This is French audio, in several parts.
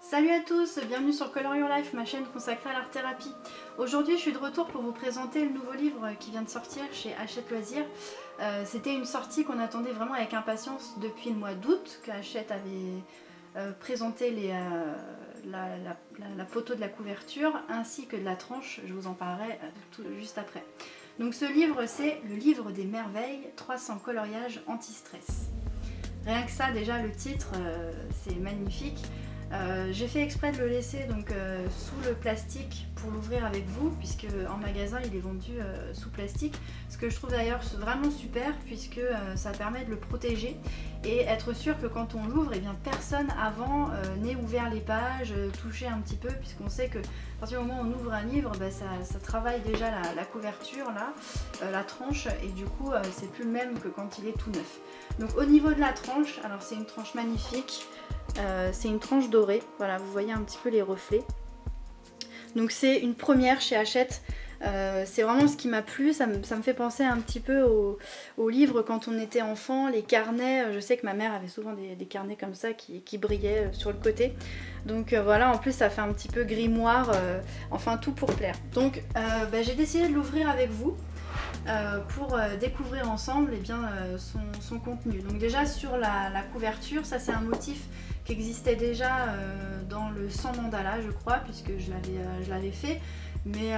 Salut à tous, bienvenue sur Color Your Life, ma chaîne consacrée à l'art thérapie. Aujourd'hui je suis de retour pour vous présenter le nouveau livre qui vient de sortir chez Hachette Loisirs. C'était une sortie qu'on attendait vraiment avec impatience depuis le mois d'août, que Hachette avait présenté la photo de la couverture ainsi que de la tranche, je vous en parlerai juste après. Donc ce livre, c'est le livre des merveilles, 300 coloriages anti-stress. Rien que ça, déjà le titre, c'est magnifique. J'ai fait exprès de le laisser donc sous le plastique pour l'ouvrir avec vous, puisque en magasin il est vendu sous plastique, ce que je trouve d'ailleurs vraiment super, puisque ça permet de le protéger et être sûr que quand on l'ouvre, eh bien personne avant n'ait ouvert les pages, touché un petit peu, puisqu'on sait que à partir du moment où on ouvre un livre, bah, ça travaille déjà la couverture là, la tranche, et du coup c'est plus le même que quand il est tout neuf. Donc au niveau de la tranche, alors c'est une tranche magnifique. C'est une tranche dorée, voilà, vous voyez un petit peu les reflets. Donc c'est une première chez Hachette, c'est vraiment ce qui m'a plu, ça me fait penser un petit peu aux livres quand on était enfant, les carnets. Je sais que ma mère avait souvent des carnets comme ça qui brillaient sur le côté. Donc voilà, en plus ça fait un petit peu grimoire, enfin tout pour plaire. Donc j'ai décidé de l'ouvrir avec vous. Pour découvrir ensemble son contenu. Donc déjà sur la couverture, ça c'est un motif qui existait déjà dans le sans mandala, je crois, puisque je l'avais fait, mais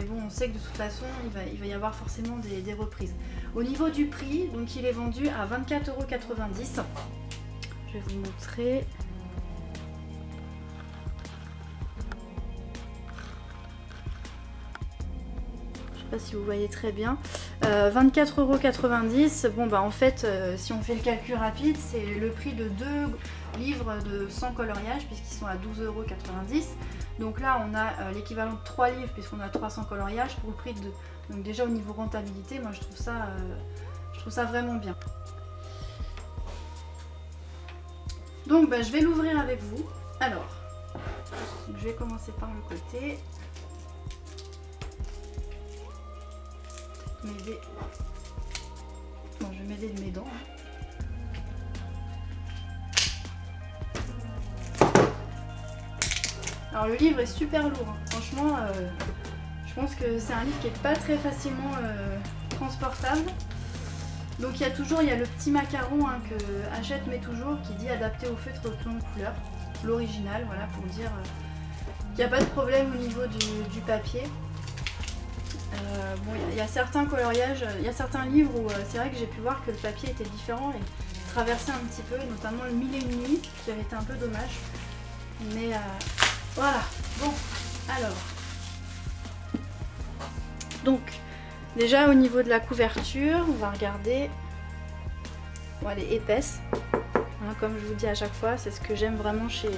bon, on sait que de toute façon il va y avoir forcément des reprises. Au niveau du prix, donc il est vendu à 24,90 €. Je vais vous montrer. Pas si vous voyez très bien, 24,90 €. Bon bah en fait si on fait le calcul rapide, c'est le prix de 2 livres de 100 coloriages, puisqu'ils sont à 12,90 €. Donc là on a l'équivalent de 3 livres puisqu'on a 300 coloriages pour le prix de 2. Donc déjà au niveau rentabilité, moi je trouve ça vraiment bien. Donc bah, je vais l'ouvrir avec vous. Alors je vais commencer par le côté. Bon, je vais m'aider de mes dents. Alors le livre est super lourd, hein. Franchement, je pense que c'est un livre qui n'est pas très facilement transportable. Donc il y a le petit macaron hein, que Hachette met toujours, qui dit adapté au feutre au crayon de couleur. L'original, voilà, pour dire qu'il n'y a pas de problème au niveau du papier. Bon, il y a certains coloriages, il y a certains livres où c'est vrai que j'ai pu voir que le papier était différent et traversait un petit peu, notamment le 1001 nuits, qui avait été un peu dommage. Mais voilà, bon, alors. Donc, déjà au niveau de la couverture, on va regarder. Bon, elle est épaisse, hein, comme je vous dis à chaque fois, c'est ce que j'aime vraiment chez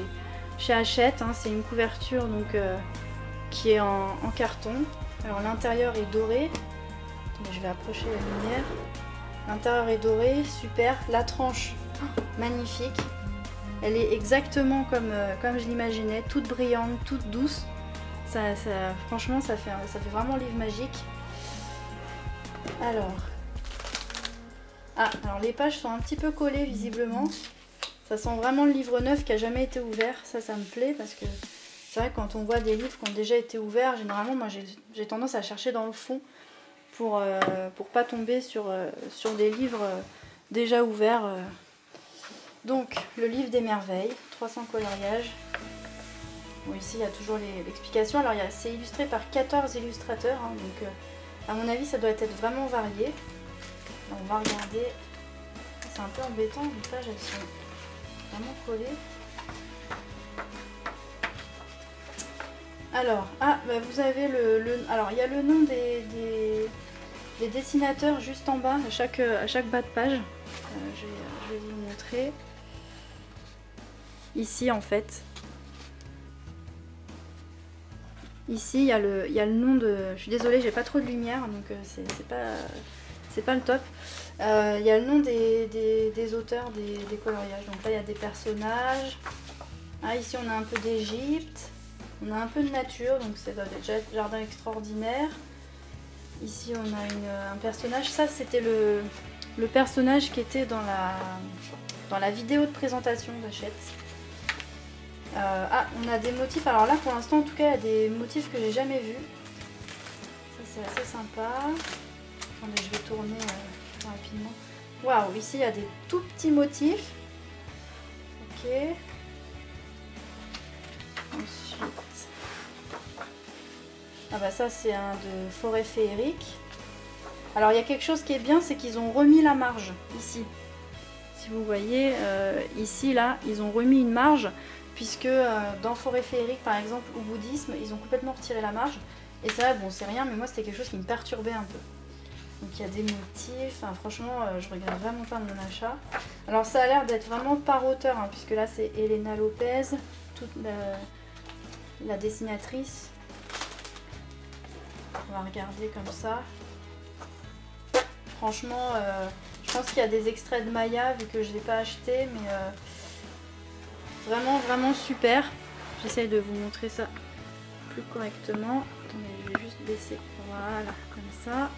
Hachette, hein. C'est une couverture donc, qui est en carton. Alors l'intérieur est doré, je vais approcher la lumière. L'intérieur est doré, super. La tranche, magnifique. Elle est exactement comme je l'imaginais, toute brillante, toute douce. Franchement, ça fait vraiment livre magique. Alors, alors les pages sont un petit peu collées visiblement. Ça sent vraiment le livre neuf qui n'a jamais été ouvert. Ça me plaît parce que c'est vrai que quand on voit des livres qui ont déjà été ouverts, généralement moi j'ai tendance à chercher dans le fond pour pas tomber sur des livres déjà ouverts. Donc le livre des merveilles, 300 coloriages. Bon, ici il y a toujours l'explication. Alors c'est illustré par 14 illustrateurs, hein, donc à mon avis ça doit être vraiment varié. Alors, on va regarder. C'est un peu embêtant, les pages elles sont vraiment collées. Alors, vous avez alors il y a le nom des dessinateurs juste en bas, à chaque bas de page. Je vais vous le montrer. Ici en fait. Ici il y a le nom de... Je suis désolée, j'ai pas trop de lumière, donc c'est pas le top. Il y a le nom des auteurs des coloriages. Donc là il y a des personnages. Ah, ici on a un peu d'Égypte. On a un peu de nature, donc c'est déjà jardin extraordinaire. Ici on a un personnage. Ça c'était le personnage qui était dans la vidéo de présentation d'Hachette. Ah, on a des motifs. Alors là, pour l'instant, en tout cas, il y a des motifs que j'ai jamais vus. Ça, c'est assez sympa. Attendez, je vais tourner rapidement. Waouh, ici, il y a des tout petits motifs. Ok. Ensuite. Ah bah ça, c'est un de forêt féerique. Alors, il y a quelque chose qui est bien, c'est qu'ils ont remis la marge ici. Si vous voyez, ici, là, ils ont remis une marge. Puisque dans forêt féerique par exemple ou bouddhisme, ils ont complètement retiré la marge. Et c'est vrai, bon c'est rien, mais moi c'était quelque chose qui me perturbait un peu. Donc il y a des motifs, enfin, franchement je regrette vraiment pas mon achat. Alors ça a l'air d'être vraiment par auteur, hein, puisque là c'est Elena Lopez, toute la dessinatrice. On va regarder comme ça. Franchement, je pense qu'il y a des extraits de Maya, vu que je ne l'ai pas acheté, mais... vraiment, vraiment super. J'essaye de vous montrer ça plus correctement. Attendez, je vais juste baisser. Voilà, comme ça.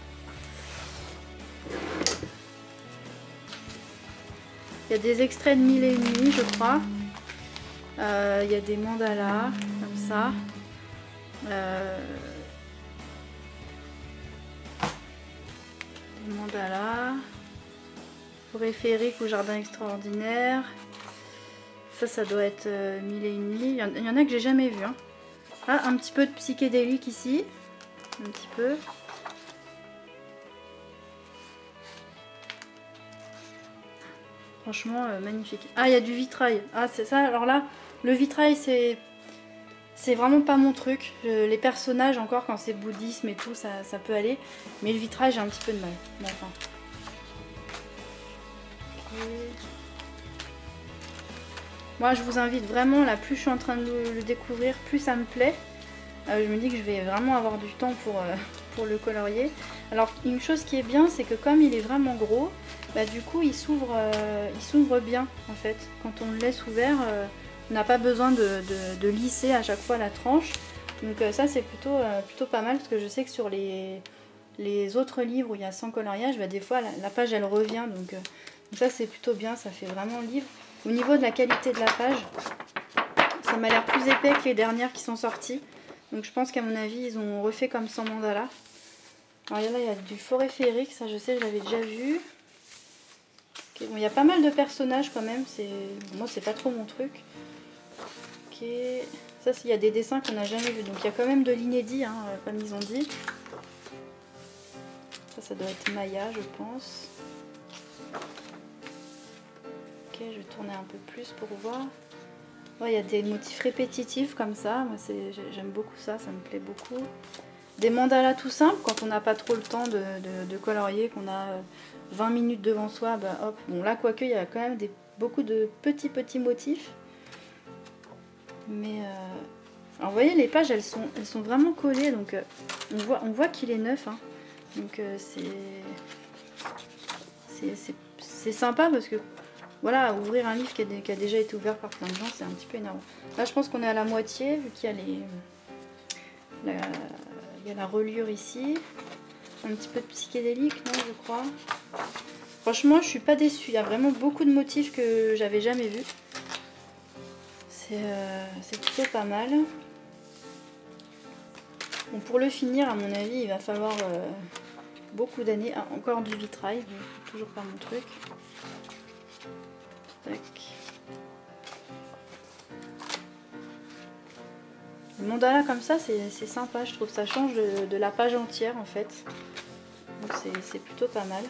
Il y a des extraits de 1001 nuits, je crois. Il y a des mandalas, comme ça. Des mandalas. Forêt féerique ou jardin extraordinaire. Ça doit être 1001 nuits. Il y en a que j'ai jamais vu. Hein. Ah, un petit peu de psychédélique ici. Un petit peu. Franchement, magnifique. Ah, il y a du vitrail. Ah, c'est ça. Alors là, le vitrail, c'est vraiment pas mon truc. Les personnages, encore, quand c'est bouddhisme et tout, ça peut aller. Mais le vitrail, j'ai un petit peu de mal. Bon, enfin. Okay. Moi je vous invite vraiment, là plus je suis en train de le découvrir, plus ça me plaît. Je me dis que je vais vraiment avoir du temps pour le colorier. Alors une chose qui est bien, c'est que comme il est vraiment gros, bah, du coup il s'ouvre bien en fait. Quand on le laisse ouvert, on n'a pas besoin de lisser à chaque fois la tranche. Donc ça c'est plutôt pas mal, parce que je sais que sur les autres livres où il y a 100 coloriages, bah, des fois la page elle revient. Donc ça c'est plutôt bien, ça fait vraiment livre. Au niveau de la qualité de la page, ça m'a l'air plus épais que les dernières qui sont sorties. Donc je pense qu'à mon avis, ils ont refait comme sans mandala. Alors là, il y a du forêt féerique, ça je sais, je l'avais déjà vu. Okay, bon, il y a pas mal de personnages quand même. Moi, c'est pas trop mon truc. Ok. Ça, il y a des dessins qu'on n'a jamais vus. Donc il y a quand même de l'inédit, hein, comme ils ont dit. Ça doit être Maya, je pense. Ok, je vais tourner un peu plus pour voir. Ouais, il y a des motifs répétitifs comme ça. Moi, j'aime beaucoup ça, ça me plaît beaucoup. Des mandalas tout simples, quand on n'a pas trop le temps de colorier, qu'on a 20 minutes devant soi, bah hop. Bon, là, quoique, il y a quand même beaucoup de petits motifs. Mais, alors, vous voyez, les pages, elles sont vraiment collées. Donc, on voit qu'il est neuf. Hein. Donc, c'est sympa parce que... Voilà, ouvrir un livre qui a déjà été ouvert par plein de gens, c'est un petit peu énervant. Là, je pense qu'on est à la moitié, vu qu'il y a la reliure ici. Un petit peu de psychédélique, non, je crois. Franchement, je suis pas déçue. Il y a vraiment beaucoup de motifs que j'avais jamais vus. C'est plutôt pas mal. Bon, pour le finir, à mon avis, il va falloir beaucoup d'années. Ah, encore du vitrail, toujours pas mon truc. Tac. Le mandala comme ça, c'est sympa, je trouve. Ça change de la page entière en fait. Donc c'est plutôt pas mal.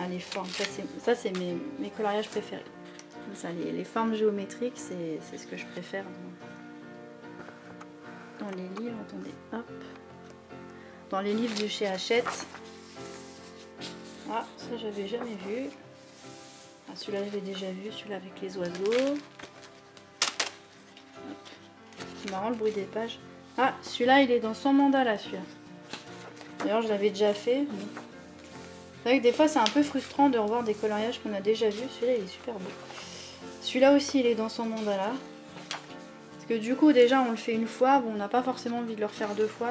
Ah, les formes, ça c'est mes coloriages préférés. Comme ça, les formes géométriques, c'est ce que je préfère dans les livres. Attendez, hop. Dans les livres de chez Hachette. Ah, ça j'avais jamais vu. Ah, celui-là je l'ai déjà vu, celui-là avec les oiseaux. C'est marrant le bruit des pages. Ah, celui-là il est dans son mandala, celui-là. D'ailleurs je l'avais déjà fait. Bon. C'est vrai que des fois c'est un peu frustrant de revoir des coloriages qu'on a déjà vus. Celui-là il est super beau. Celui-là aussi il est dans son mandala. Parce que du coup déjà on le fait une fois, bon, on n'a pas forcément envie de le refaire deux fois.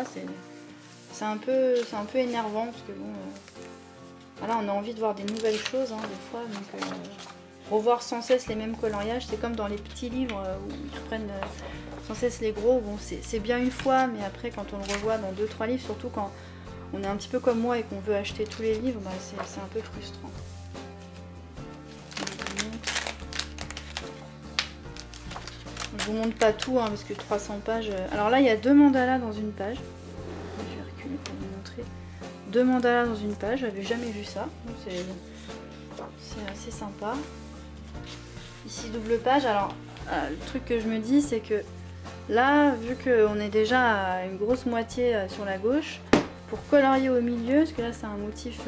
C'est un peu énervant parce que bon... Voilà, on a envie de voir des nouvelles choses hein, des fois. Donc revoir sans cesse les mêmes coloriages. C'est comme dans les petits livres où ils reprennent sans cesse les gros. Bon, c'est bien une fois, mais après quand on le revoit dans 2-3 livres, surtout quand on est un petit peu comme moi et qu'on veut acheter tous les livres, bah, c'est un peu frustrant. Je vous montre pas tout hein, parce que 300 pages. Alors là, il y a 2 mandalas dans une page. Je vais reculer pour vous montrer. 2 mandalas dans une page, j'avais jamais vu ça. C'est assez sympa. Ici, double page. Alors, le truc que je me dis, c'est que là, vu qu'on est déjà à une grosse moitié sur la gauche, pour colorier au milieu, parce que là, c'est un motif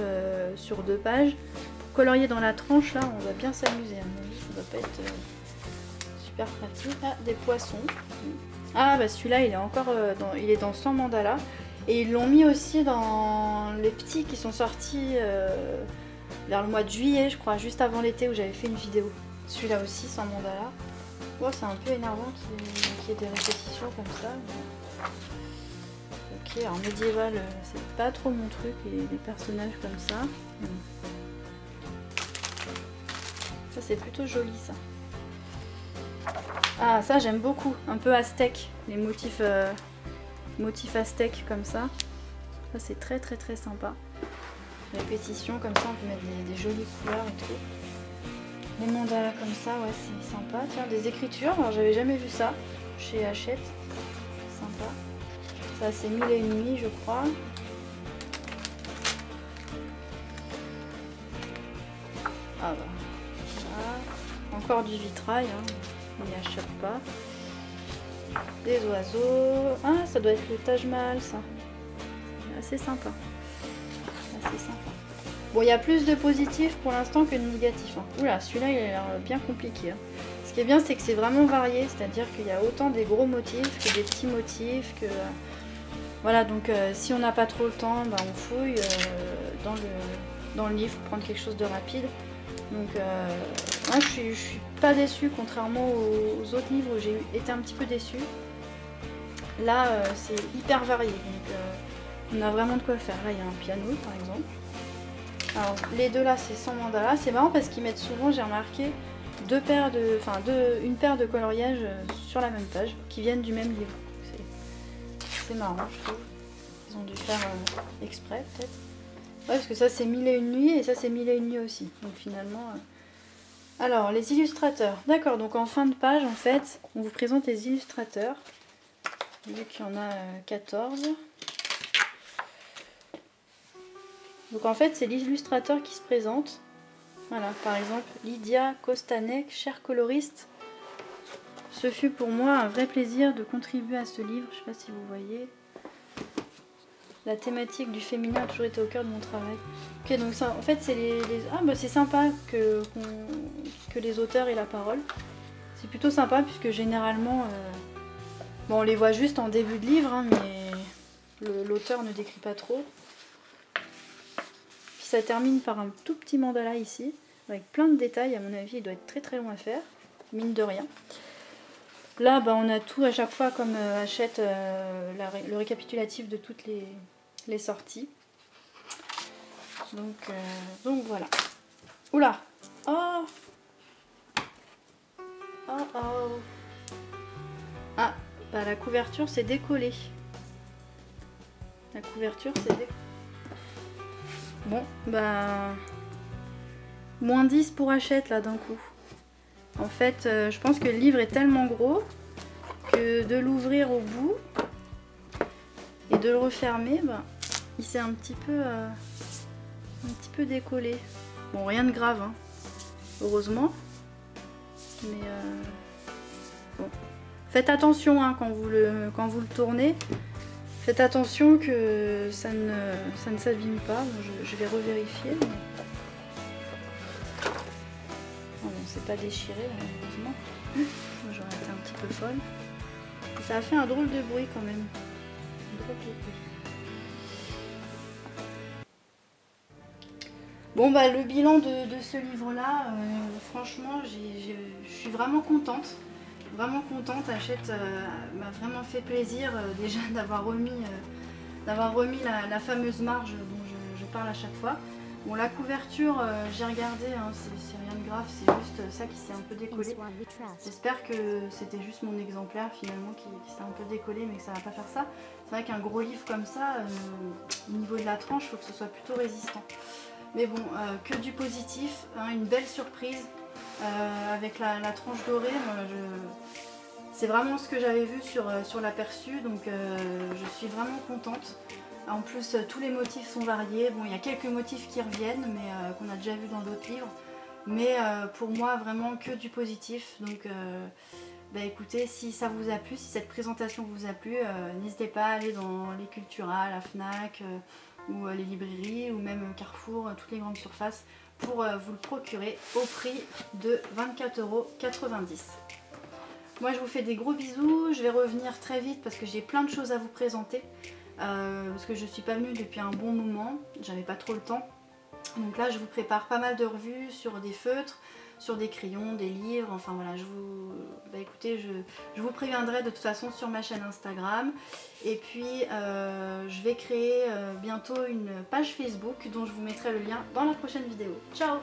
sur 2 pages, pour colorier dans la tranche, là, on va bien s'amuser. Ça va pas être super pratique. Ah, des poissons. Ah, bah celui-là, il est encore il est dans 100 mandalas. Et ils l'ont mis aussi dans les petits qui sont sortis vers le mois de juillet, je crois, juste avant l'été où j'avais fait une vidéo. Celui-là aussi, sans mandala. Oh, c'est un peu énervant qu'il y ait des répétitions comme ça. Ok, alors médiéval, c'est pas trop mon truc, les personnages comme ça. Ça, c'est plutôt joli, ça. Ah, ça, j'aime beaucoup. Un peu aztèque, les motifs aztèques comme ça. Ça, c'est très très très sympa. Répétition, comme ça, on peut mettre des jolies couleurs et tout. Les mandalas comme ça, ouais, c'est sympa. Tiens, des écritures, alors j'avais jamais vu ça chez Hachette. Sympa. Ça, c'est 1001 nuits, je crois. Ah bah, voilà. Encore du vitrail, hein. On n'y achète pas. Des oiseaux. Ah, ça doit être le Taj Mahal, ça. Assez sympa. Assez sympa. Bon, il y a plus de positifs pour l'instant que de négatifs. Hein. Oula, celui-là, il a l'air bien compliqué. Hein. Ce qui est bien, c'est que c'est vraiment varié. C'est-à-dire qu'il y a autant des gros motifs que des petits motifs. Que voilà, donc si on n'a pas trop le temps, bah, on fouille dans le livre pour prendre quelque chose de rapide. Donc, moi, je suis pas déçue, contrairement aux autres livres où j'ai été un petit peu déçue. Là, c'est hyper varié. Donc, on a vraiment de quoi faire. Là, il y a un piano, par exemple. Alors, les deux là, c'est sans mandala. C'est marrant parce qu'ils mettent souvent, j'ai remarqué, une paire de coloriages sur la même page qui viennent du même livre. C'est marrant, je trouve. Ils ont dû faire exprès, peut-être. Ouais, parce que ça, c'est 1001 nuits et ça, c'est 1001 nuits aussi. Donc, finalement... Alors, les illustrateurs. D'accord, donc en fin de page, en fait, on vous présente les illustrateurs. Vu qu'il y en a 14. Donc en fait, c'est l'illustrateur qui se présente. Voilà, par exemple, Lydia Kostanek, chère coloriste. Ce fut pour moi un vrai plaisir de contribuer à ce livre. Je ne sais pas si vous voyez. La thématique du féminin a toujours été au cœur de mon travail. Ok, donc ça, en fait, c'est Ah, bah c'est sympa que les auteurs aient la parole. C'est plutôt sympa puisque généralement, bon, on les voit juste en début de livre, hein, mais l'auteur ne décrit pas trop. Puis ça termine par un tout petit mandala ici, avec plein de détails. À mon avis, il doit être très très long à faire, mine de rien. Là, bah, on a tout à chaque fois comme Hachette le récapitulatif de toutes les sorties. Donc voilà. Oula! Oh! Oh oh! Ah, bah la couverture s'est décollée. La couverture s'est décollée. Bon, bah... moins 10 pour Hachette là d'un coup. En fait, je pense que le livre est tellement gros que de l'ouvrir au bout et de le refermer, bah, il s'est un petit peu décollé. Bon, rien de grave, hein, heureusement. Mais bon. Faites attention hein, quand vous le tournez. Faites attention que ça ne s'abîme pas. Bon, je vais revérifier. Mais... Oh, bon, c'est pas déchiré, malheureusement. J'aurais été un petit peu folle. Ça a fait un drôle de bruit quand même. Un drôle de bruit. Bon bah le bilan de ce livre-là, franchement, je suis vraiment contente. Vraiment contente. Hachette m'a vraiment fait plaisir déjà d'avoir remis la fameuse marge dont je parle à chaque fois. Bon, la couverture, j'ai regardé, hein, c'est rien de grave, c'est juste ça qui s'est un peu décollé. J'espère que c'était juste mon exemplaire finalement qui s'est un peu décollé, mais que ça va pas faire ça. C'est vrai qu'un gros livre comme ça, au niveau de la tranche, il faut que ce soit plutôt résistant. Mais bon, que du positif, hein, une belle surprise avec la tranche dorée. C'est vraiment ce que j'avais vu sur l'aperçu, donc je suis vraiment contente. En plus, tous les motifs sont variés. Bon, il y a quelques motifs qui reviennent, mais qu'on a déjà vu dans d'autres livres. Mais pour moi, vraiment que du positif. Donc, bah, écoutez, si ça vous a plu, si cette présentation vous a plu, n'hésitez pas à aller dans les Cultura, la Fnac, ou les librairies, ou même Carrefour, toutes les grandes surfaces, pour vous le procurer au prix de 24,90 €. Moi, je vous fais des gros bisous. Je vais revenir très vite parce que j'ai plein de choses à vous présenter. Parce que je suis pas venue depuis un bon moment, j'avais pas trop le temps. Donc là je vous prépare pas mal de revues sur des feutres, sur des crayons, des livres, enfin voilà, écoutez, je vous préviendrai de toute façon sur ma chaîne Instagram. Et puis je vais créer bientôt une page Facebook dont je vous mettrai le lien dans la prochaine vidéo. Ciao!